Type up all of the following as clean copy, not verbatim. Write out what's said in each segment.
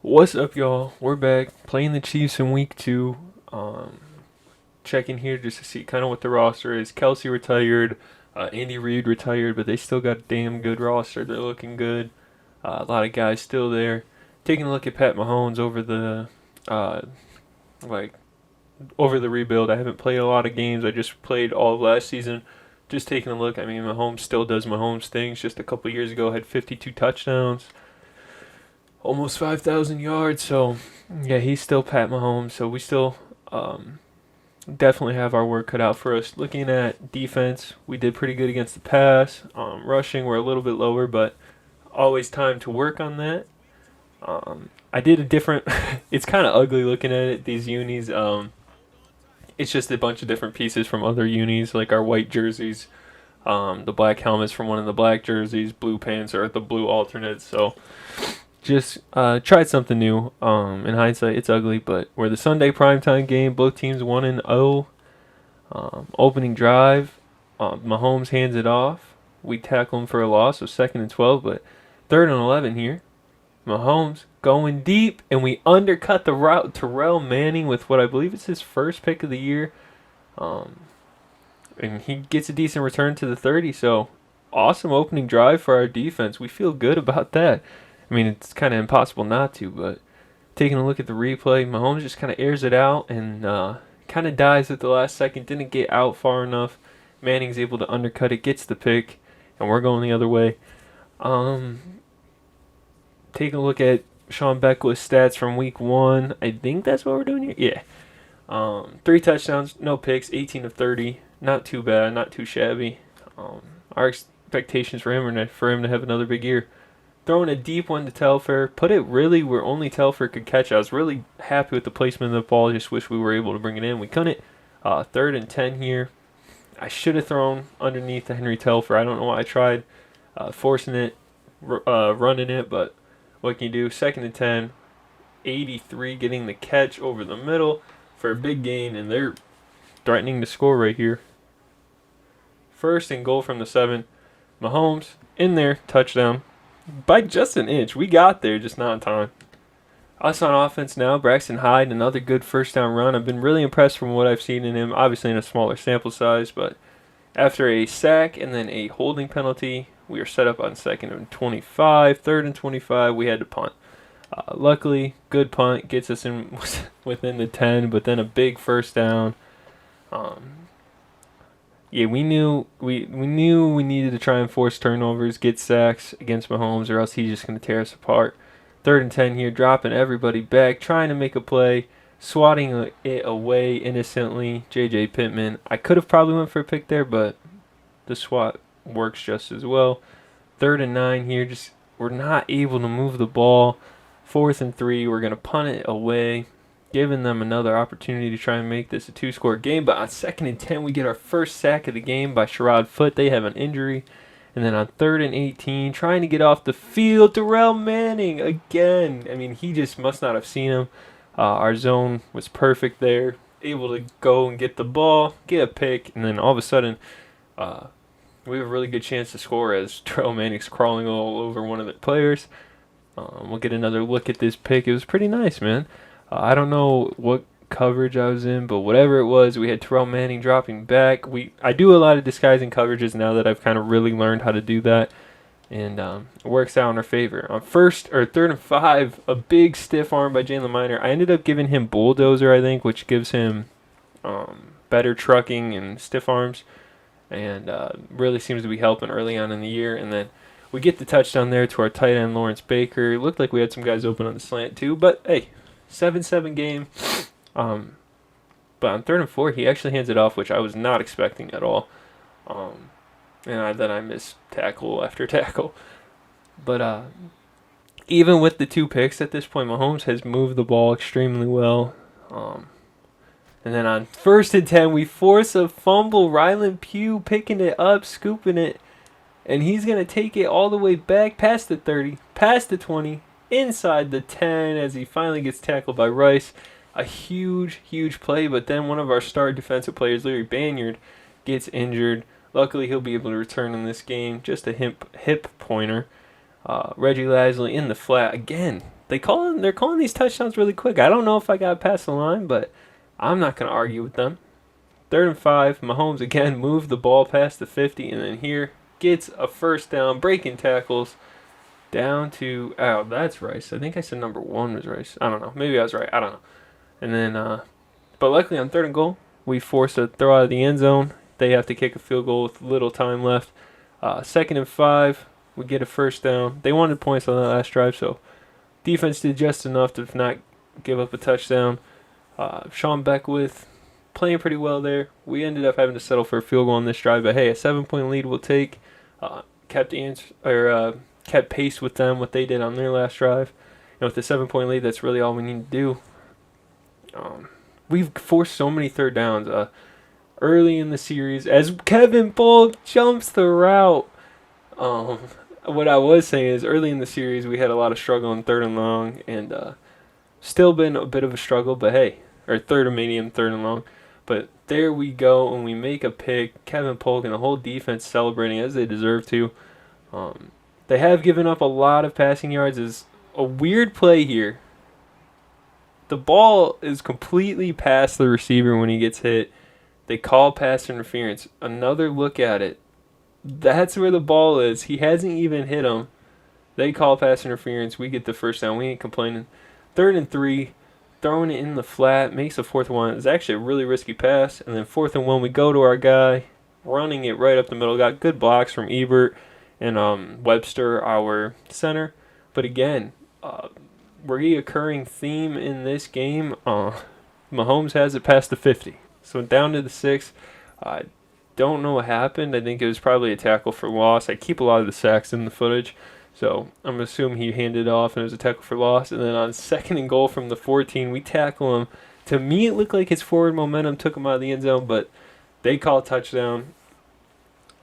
What's up, y'all? We're back playing the Chiefs in week 2. Checking here just to see kind of what the roster is. Kelsey retired, Andy Reid retired, but they still got a damn good roster. They're looking good. A lot of guys still there. Taking a look at Pat Mahomes uh, like over the rebuild. I haven't played a lot of games. I just played all of last season. Just taking a look. I mean, Mahomes still does Mahomes things. Just a couple years ago, had 52 touchdowns, almost 5,000 yards. So, yeah, he's still Pat Mahomes. So we still definitely have our work cut out for us. Looking at defense, we did pretty good against the pass. Rushing, we're a little bit lower, but always time to work on that. I did a different. It's kind of ugly looking at it. These unis. It's just a bunch of different pieces from other unis, like our white jerseys, the black helmets from one of the black jerseys, blue pants are the blue alternates. So just tried something new. In hindsight, it's ugly, but we're the Sunday primetime game. Both teams 1-0. Opening drive, Mahomes hands it off. We tackle him for a loss, so 2nd and 12, but 3rd and 11 here. Mahomes going deep, and we undercut the route. Terrell Manning with what I believe is his first pick of the year. And he gets a decent return to the 30, so awesome opening drive for our defense. We feel good about that. I mean, it's kind of impossible not to, but taking a look at the replay, Mahomes just kind of airs it out and kind of dives at the last second. Didn't get out far enough. Manning's able to undercut it, gets the pick, and we're going the other way. Taking a look at Sean Beckwith's stats from week 1. I think that's what we're doing here. Yeah. 3 touchdowns, no picks, 18 of 30. Not too bad, not too shabby. Our expectations for him are for him to have another big year. Throwing a deep one to Telfair. Put it really where only Telfair could catch. I was really happy with the placement of the ball. Just wish we were able to bring it in. We couldn't. 3rd and 10 here. I should have thrown underneath to Henry Telfair. I don't know why I tried forcing it, running it, but what can you do? 2nd and 10. 83 getting the catch over the middle for a big gain, and they're threatening to score right here. 1st and goal from the 7. Mahomes in there, touchdown. By just an inch. We got there, just not in time. Us on offense now, Braxton Hyde, another good first down run. I've been really impressed from what I've seen in him, obviously in a smaller sample size, but after a sack and then a holding penalty, we are set up on 2nd and 25, 3rd and 25, we had to punt. Luckily, good punt, gets us in within the 10, but then a big first down. Yeah, we knew we needed to try and force turnovers, get sacks against Mahomes, or else he's just going to tear us apart. 3rd and 10 here, dropping everybody back, trying to make a play, swatting it away innocently. J.J. Pittman. I could have probably went for a pick there, but the swat works just as well. 3rd and 9 here, just we're not able to move the ball. 4th and 3, we're going to punt it away, giving them another opportunity to try and make this a 2-score game. But on 2nd and 10, we get our first sack of the game by Sherrod Foote. They have an injury. And then on 3rd and 18, trying to get off the field, Terrell Manning again. I mean, he just must not have seen him. Our zone was perfect there. Able to go and get the ball, get a pick, and then all of a sudden, we have a really good chance to score as Terrell Manning's crawling all over one of the players. We'll get another look at this pick. It was pretty nice, man. I don't know what coverage I was in, but whatever it was, we had Terrell Manning dropping back. I do a lot of disguising coverages now that I've kind of really learned how to do that, and it works out in our favor. On 3rd and 5, a big stiff arm by Jalen Miner. I ended up giving him bulldozer, I think, which gives him better trucking and stiff arms, and really seems to be helping early on in the year. And then we get the touchdown there to our tight end Lawrence Baker. It looked like we had some guys open on the slant too, but hey, 7-7 game. But on 3rd and 4, he actually hands it off, which I was not expecting at all. And then I missed tackle after tackle. But even with the 2 picks at this point, Mahomes has moved the ball extremely well. And then on 1st and 10, we force a fumble. Ryland Pugh picking it up, scooping it. And he's going to take it all the way back past the 30, past the 20, inside the 10 as he finally gets tackled by Rice. A huge, huge play, but then one of our star defensive players, Larry Banyard, gets injured. Luckily, he'll be able to return in this game. Just a hip pointer. Reggie Lasley in the flat. Again, they're calling these touchdowns really quick. I don't know if I got past the line, but I'm not going to argue with them. 3rd and 5. Mahomes again moved the ball past the 50, and then here gets a first down, breaking tackles down to that's Rice. I think I said number 1 was Rice. I don't know. Maybe I was right. I don't know. And then, but luckily on 3rd and goal, we forced a throw out of the end zone. They have to kick a field goal with little time left. 2nd and 5, we get a first down. They wanted points on that last drive, so defense did just enough to not give up a touchdown. Sean Beckwith playing pretty well there. We ended up having to settle for a field goal on this drive, but hey, a 7-point lead we'll take. Kept pace with them, what they did on their last drive. And with the 7-point lead, that's really all we need to do. We've forced so many third downs early in the series as Kevin Polk jumps the route. What I was saying is early in the series we had a lot of struggle in 3rd and long, and still been a bit of a struggle, but hey, or 3rd and medium, 3rd and long. But there we go, and we make a pick. Kevin Polk and the whole defense celebrating as they deserve to. They have given up a lot of passing yards. Is a weird play here. The ball is completely past the receiver when he gets hit. They call pass interference. Another look at it. That's where the ball is. He hasn't even hit him. They call pass interference. We get the first down. We ain't complaining. 3rd and 3. Throwing it in the flat. Makes a 4th one. It's actually a really risky pass. And then 4th and 1. We go to our guy. Running it right up the middle. Got good blocks from Ebert and Webster, our center. But again, reoccurring theme in this game. Mahomes has it past the 50. So down to the 6. I don't know what happened. I think it was probably a tackle for loss. I keep a lot of the sacks in the footage, so I'm assuming he handed it off and it was a tackle for loss. And then on 2nd and goal from the 14, we tackle him. To me, it looked like his forward momentum took him out of the end zone, but they call a touchdown.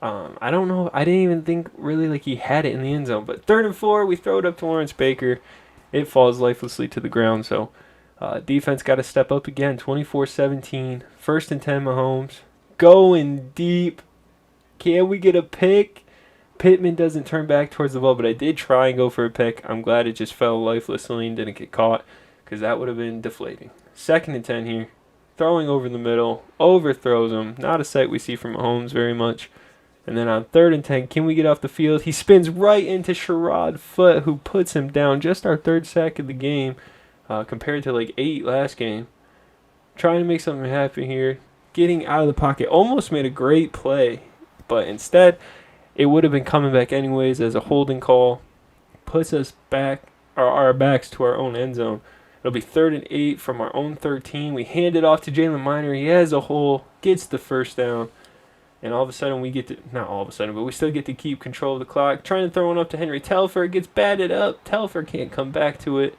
I don't know. I didn't even think really like he had it in the end zone. But 3rd and 4, we throw it up to Lawrence Baker. It falls lifelessly to the ground, so defense got to step up again. 24-17. 1st and 10, Mahomes. Going deep. Can we get a pick? Pittman doesn't turn back towards the ball, but I did try and go for a pick. I'm glad it just fell lifelessly and didn't get caught, because that would have been deflating. 2nd and 10 here. Throwing over the middle. Overthrows him. Not a sight we see from Mahomes very much. And then on 3rd and 10, can we get off the field? He spins right into Sherrod Foote, who puts him down. Just our 3rd sack of the game, compared to like 8 last game. Trying to make something happen here. Getting out of the pocket. Almost made a great play, but instead, it would have been coming back anyways as a holding call. Puts us back, our backs to our own end zone. It'll be 3rd and 8 from our own 13. We hand it off to Jalen Miner. He has a hole, gets the first down. And all of a sudden we get to, not all of a sudden, but we still get to keep control of the clock. Trying to throw one up to Henry Telfer. Gets batted up. Telfer can't come back to it.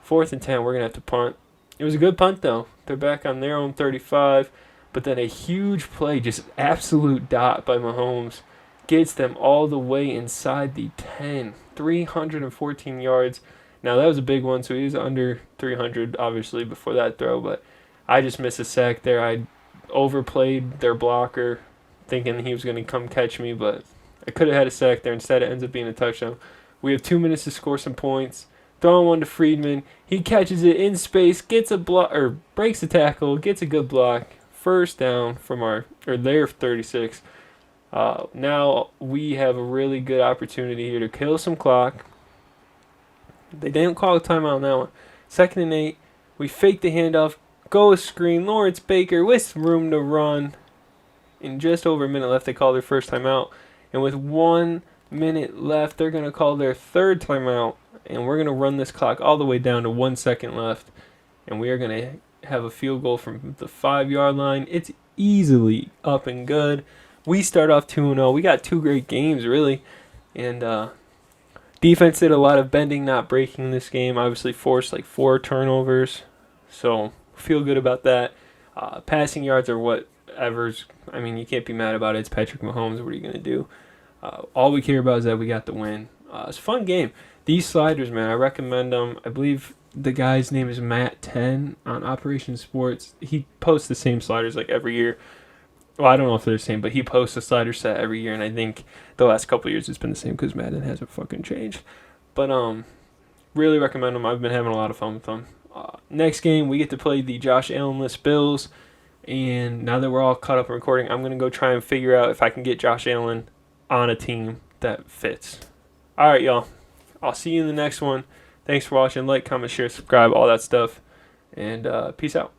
4th and 10, we're going to have to punt. It was a good punt, though. They're back on their own 35. But then a huge play, just absolute dot by Mahomes, gets them all the way inside the 10. 314 yards. Now, that was a big one, so he was under 300, obviously, before that throw. But I just missed a sack there. I overplayed their blocker, thinking he was going to come catch me, but I could have had a sack there. Instead, it ends up being a touchdown. We have 2 minutes to score some points. Throwing one to Friedman. He catches it in space, gets a block, or breaks a tackle, gets a good block. First down from their 36. Now we have a really good opportunity here to kill some clock. They didn't call a timeout on that one. 2nd and 8. We fake the handoff. Go a screen. Lawrence Baker with some room to run. In just over a minute left, they call their first timeout. And with 1 minute left, they're going to call their 3rd timeout. And we're going to run this clock all the way down to 1 second left. And we are going to have a field goal from the 5-yard line. It's easily up and good. We start off 2-0. We got 2 great games, really. And defense did a lot of bending, not breaking this game. Obviously forced like 4 turnovers. So feel good about that. Passing yards are whatever's. I mean, you can't be mad about it. It's Patrick Mahomes. What are you going to do? All we care about is that we got the win. It's a fun game. These sliders, man, I recommend them. I believe the guy's name is Matt 10 on Operation Sports. He posts the same sliders like every year. Well, I don't know if they're the same, but he posts a slider set every year, and I think the last couple of years it's been the same because Madden hasn't fucking changed. But Really recommend them. I've been having a lot of fun with them. Next game, we get to play the Josh Allen-less Bills. And now that we're all caught up in recording, I'm going to go try and figure out if I can get Josh Allen on a team that fits. All right, y'all. I'll see you in the next one. Thanks for watching. Like, comment, share, subscribe, all that stuff. And peace out.